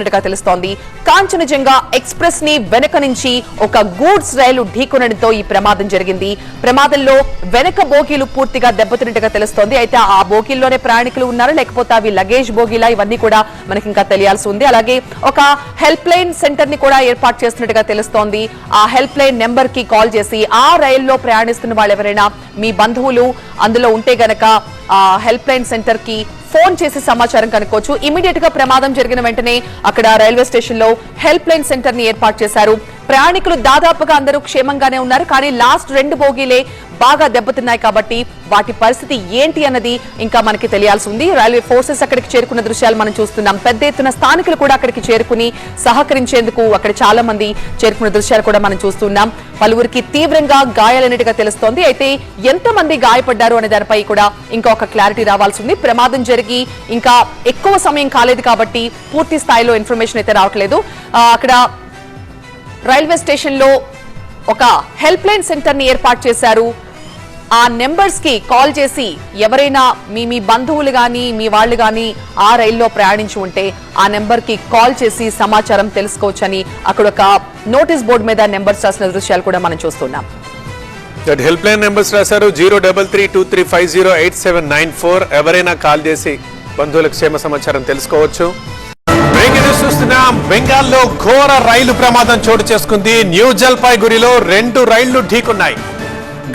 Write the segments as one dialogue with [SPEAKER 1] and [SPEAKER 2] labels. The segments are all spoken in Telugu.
[SPEAKER 1] చేస్తున్నట్టుగా తెలుస్తోంది. కాంచనజంగా ఎక్స్ప్రెస్ ని వెనక నుంచి ఒక గూడ్స్ రైలు ఢీకొనడంతో ఈ ప్రమాదం జరిగింది. ప్రమాదంలో వెనక బోగీలు పూర్తిగా దెబ్బతిన్నట్టుగా తెలుస్తోంది. అయితే ఆ బోగీల్లోనే ప్రయాణికులు ఉన్నారు, లేకపోతే అవి లగేజ్ బోగీలా, ఇవన్నీ కూడా మనకి ఇంకా తెలియాల్సి ఉంది. అలాగే ఒక హెల్ప్ లైన్ సెంటర్ ని కూడా ఏర్పాటు చేస్తున్నట్టుగా తెలుస్తోంది. ఆ హెల్ప్ లైన్ నెంబర్ కి కాల్ చేసి ఆ రైల్లో ప్రయాణిస్తున్న వాళ్ళు ఎవరైనా మీ బంధువులు అందులో ఉంటే గనక ఆ హెల్ప్ లైన్ సెంటర్ కి ఫోన్ చేసి సమాచారం కనుక్కోవచ్చు. ఇమీడియట్ గా ప్రమాదం జరిగిన వెంటనే అక్కడ రైల్వే స్టేషన్ లో హెల్ప్ లైన్ సెంటర్ ని ఏర్పాటు చేశారు. ప్రయాణికులు దాదాపుగా అందరూ క్షేమంగానే ఉన్నారు, కానీ లాస్ట్ 2 బోగీలే బాగా దెబ్బతిన్నాయి కాబట్టి వాటి పరిస్థితి ఏంటి అన్నది ఇంకా మనకి తెలియాల్సి ఉంది. రైల్వే ఫోర్సెస్ అక్కడికి చేరుకున్న దృశ్యాలు మనం చూస్తున్నాం. పెద్ద ఎత్తున స్థానికులు కూడా అక్కడికి చేరుకుని సహకరించేందుకు అక్కడ చాలా మంది చేరుకున్న దృశ్యాలు కూడా మనం చూస్తున్నాం. పలువురికి తీవ్రంగా గాయాలైనట్టుగా తెలుస్తోంది. అయితే ఎంతమంది గాయపడ్డారు అనే దానిపై కూడా ఇంకా ఒక క్లారిటీ రావాల్సి ఉంది. ప్రమాదం జరిగి ఇంకా ఎక్కువ సమయం కాలేదు కాబట్టి పూర్తి స్థాయిలో ఇన్ఫర్మేషన్ అయితే రావట్లేదు. అక్కడ రైల్వే స్టేషన్ లో ఒక హెల్ప్ లైన్ సెంటర్ ని ఏర్పాటు చేశారు. ఆ నెంబర్స్ కి కాల్ చేసి ఎవరైనా మీ బంధువులు గాని మీ వాళ్ళు గాని ఆ రైల్లో ప్రయాణించి ఉంటే ఆ నెంబర్ కి కాల్ చేసి సమాచారం తెలుసుకోవచ్చని అక్కడ ఒక నోటీస్ బోర్డు మీద నెంబర్స్ రాసిన దృశ్యాలు కూడా మనం చూస్తున్నాం.
[SPEAKER 2] హెల్ప్ లైన్ నెంబర్స్ రాశారు 0332350874. ఎవరైనా కాల్ చేసి బంధువులకు క్షేమ సమాచారం తెలుసుకోవచ్చు. చూస్తున్నాం, బెంగాల్లో ఘోర రైలు ప్రమాదం చోటు చేసుకుంది. న్యూ జల్పాయ్గురిలో 2 రైళ్లు ఢీకొన్నాయి.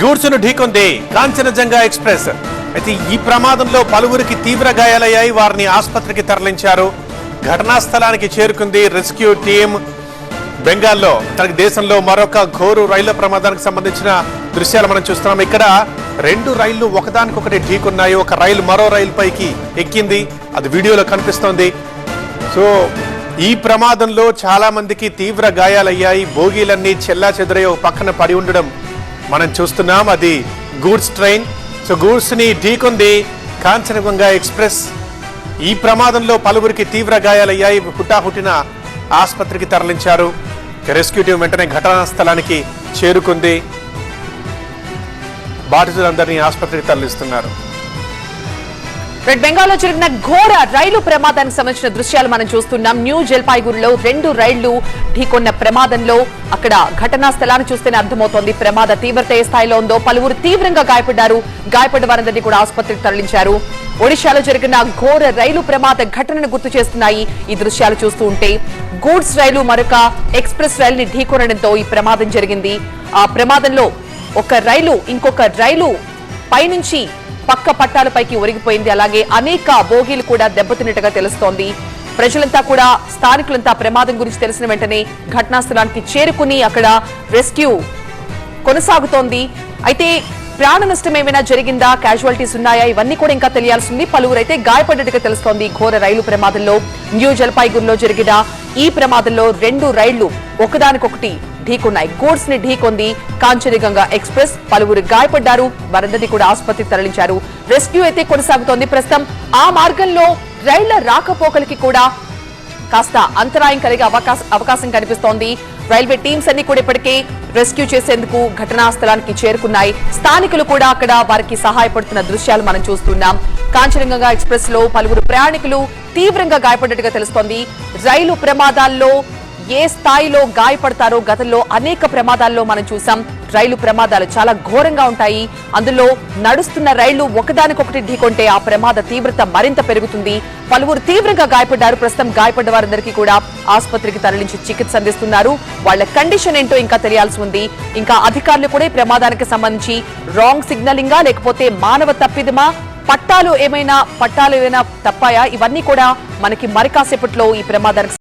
[SPEAKER 2] గూడ్స్ ను ఢీకొంది కాంచనజంగా ఎక్స్ప్రెస్. అయితే ఈ ప్రమాదంలో పలువురికి తీవ్ర గాయాలయ్యాయి. వారిని ఆసుపత్రికి తరలించారు. ఘటనా స్థలానికి చేరుకుంది రెస్క్యూ టీం. బెంగాల్లో దేశంలో మరొక ఘోరు రైళ్ల ప్రమాదానికి సంబంధించిన దృశ్యాలు మనం చూస్తున్నాం. ఇక్కడ 2 రైళ్లు ఒకదానికొకటి ఢీకొన్నాయి. ఒక రైలు మరో రైలు పైకి ఎక్కింది, అది వీడియోలో కనిపిస్తోంది. సో ఈ ప్రమాదంలో చాలా మందికి తీవ్ర గాయాలయ్యాయి. బోగీలన్నీ చెల్లా చెదురై పక్కన పడి ఉండడం మనం చూస్తున్నాం. అది గూడ్స్ ట్రైన్. సో గూడ్స్ ని ఢీకొంది కాంచనజంగా ఎక్స్ప్రెస్. ఈ ప్రమాదంలో పలువురికి తీవ్ర గాయాలయ్యాయి. హుటాహుటిన ఆసుపత్రికి తరలించారు. రెస్క్యూ టీం వెంటనే ఘటనా స్థలానికి చేరుకుంది. బాధితులందరినీ ఆసుపత్రికి తరలిస్తున్నారు.
[SPEAKER 1] బెంగాల్లో జరిగిన ఘోర రైలు ప్రమాదానికి సంబంధించిన దృశ్యాలు మనం చూస్తున్నాం. న్యూ జల్పాయ్గురిలో 2 రైళ్లు ఢీకొన్న ప్రమాదంలో అక్కడ ఘటనా స్థలాన్ని చూస్తేనే అర్థమవుతోంది ప్రమాద తీవ్రత ఏ స్థాయిలో ఉందో. పలువురు తీవ్రంగా గాయపడ్డారు. గాయపడ్డ వారందరినీ కూడా ఆసుపత్రికి తరలించారు. ఒడిశాలో జరిగిన ఘోర రైలు ప్రమాద ఘటనను గుర్తు చేస్తున్నాయి ఈ దృశ్యాలు చూస్తూ ఉంటే. గూడ్స్ రైలు మరొక ఎక్స్ప్రెస్ రైలుని ఢీకొనడంతో ఈ ప్రమాదం జరిగింది. ఆ ప్రమాదంలో ఒక రైలు ఇంకొక రైలు పైనుంచి పక్క పట్టాలపైకి ఒరిగిపోయింది. అలాగే అనేక బోగీలు కూడా దెబ్బతిన్నట్టుగా తెలుస్తోంది. ప్రజలంతా కూడా స్థానికులంతా ప్రమాదం గురించి తెలిసిన వెంటనే ఘటనా స్థలానికి చేరుకుని అక్కడ రెస్క్యూ కొనసాగుతోంది. అయితే ప్రాణ నష్టం ఏమైనా జరిగిందా, క్యాజువాలిటీస్ ఉన్నాయా, ఇవన్నీ కూడా ఇంకా తెలియాల్సింది. పలువురు అయితే గాయపడ్డట్టుగా తెలుస్తోంది. ఘోర రైలు ప్రమాదంలో న్యూ జల్పాయ్గురిలో జరిగిన ఈ ప్రమాదంలో 2 రైళ్లు ఒకదానికొకటి ఢీకొన్నాయి. గూడ్స్ ని ఢీకొంది కాంచనజంగా ఎక్స్ప్రెస్. పలువురు గాయపడ్డారు. వారందరినీ కూడా ఆసుపత్రికి తరలించారు. రెస్క్యూ అయితే కొనసాగుతోంది. ప్రస్తుతం ఆ మార్గంలో రైళ్ల రాకపోకలకి కూడా కాస్త అంతరాయం కలిగే అవకాశం కనిపిస్తోంది. రైల్వే టీమ్స్ అన్ని కూడా ఇప్పటికే రెస్క్యూ చేసేందుకు ఘటనా స్థలానికి చేరుకున్నాయి. స్థానికులు కూడా అక్కడ వారికి సహాయపడుతున్న దృశ్యాలు మనం చూస్తున్నాం. కాంచనజంగా ఎక్స్ప్రెస్ లో పలువురు ప్రయాణికులు తీవ్రంగా గాయపడ్డట్టుగా తెలుస్తోంది. రైలు ప్రమాదాల్లో ఏ స్థాయిలో గాయపడతారో గతంలో అనేక ప్రమాదాల్లో మనం చూసాం. రైలు ప్రమాదాలు చాలా ఘోరంగా ఉంటాయి. అందులో నడుస్తున్న రైళ్లు ఒకదానికొకటి ఢీకొంటే ఆ ప్రమాద తీవ్రత మరింత పెరుగుతుంది. పలువురు తీవ్రంగా గాయపడ్డారు. ప్రస్తుతం గాయపడ్డ వారందరికీ కూడా ఆసుపత్రికి తరలించి చికిత్స అందిస్తున్నారు. వాళ్ళ కండిషన్ ఏంటో ఇంకా తెలియాల్సి ఉంది. ఇంకా అధికారులు కూడా ఈ ప్రమాదానికి సంబంధించి రాంగ్ సిగ్నలింగా లేకపోతే మానవ తప్పిదమా, పట్టాలు ఏమైనా తప్పాయా, ఇవన్నీ కూడా మనకి మరి కాసేపట్లో ఈ ప్రమాదానికి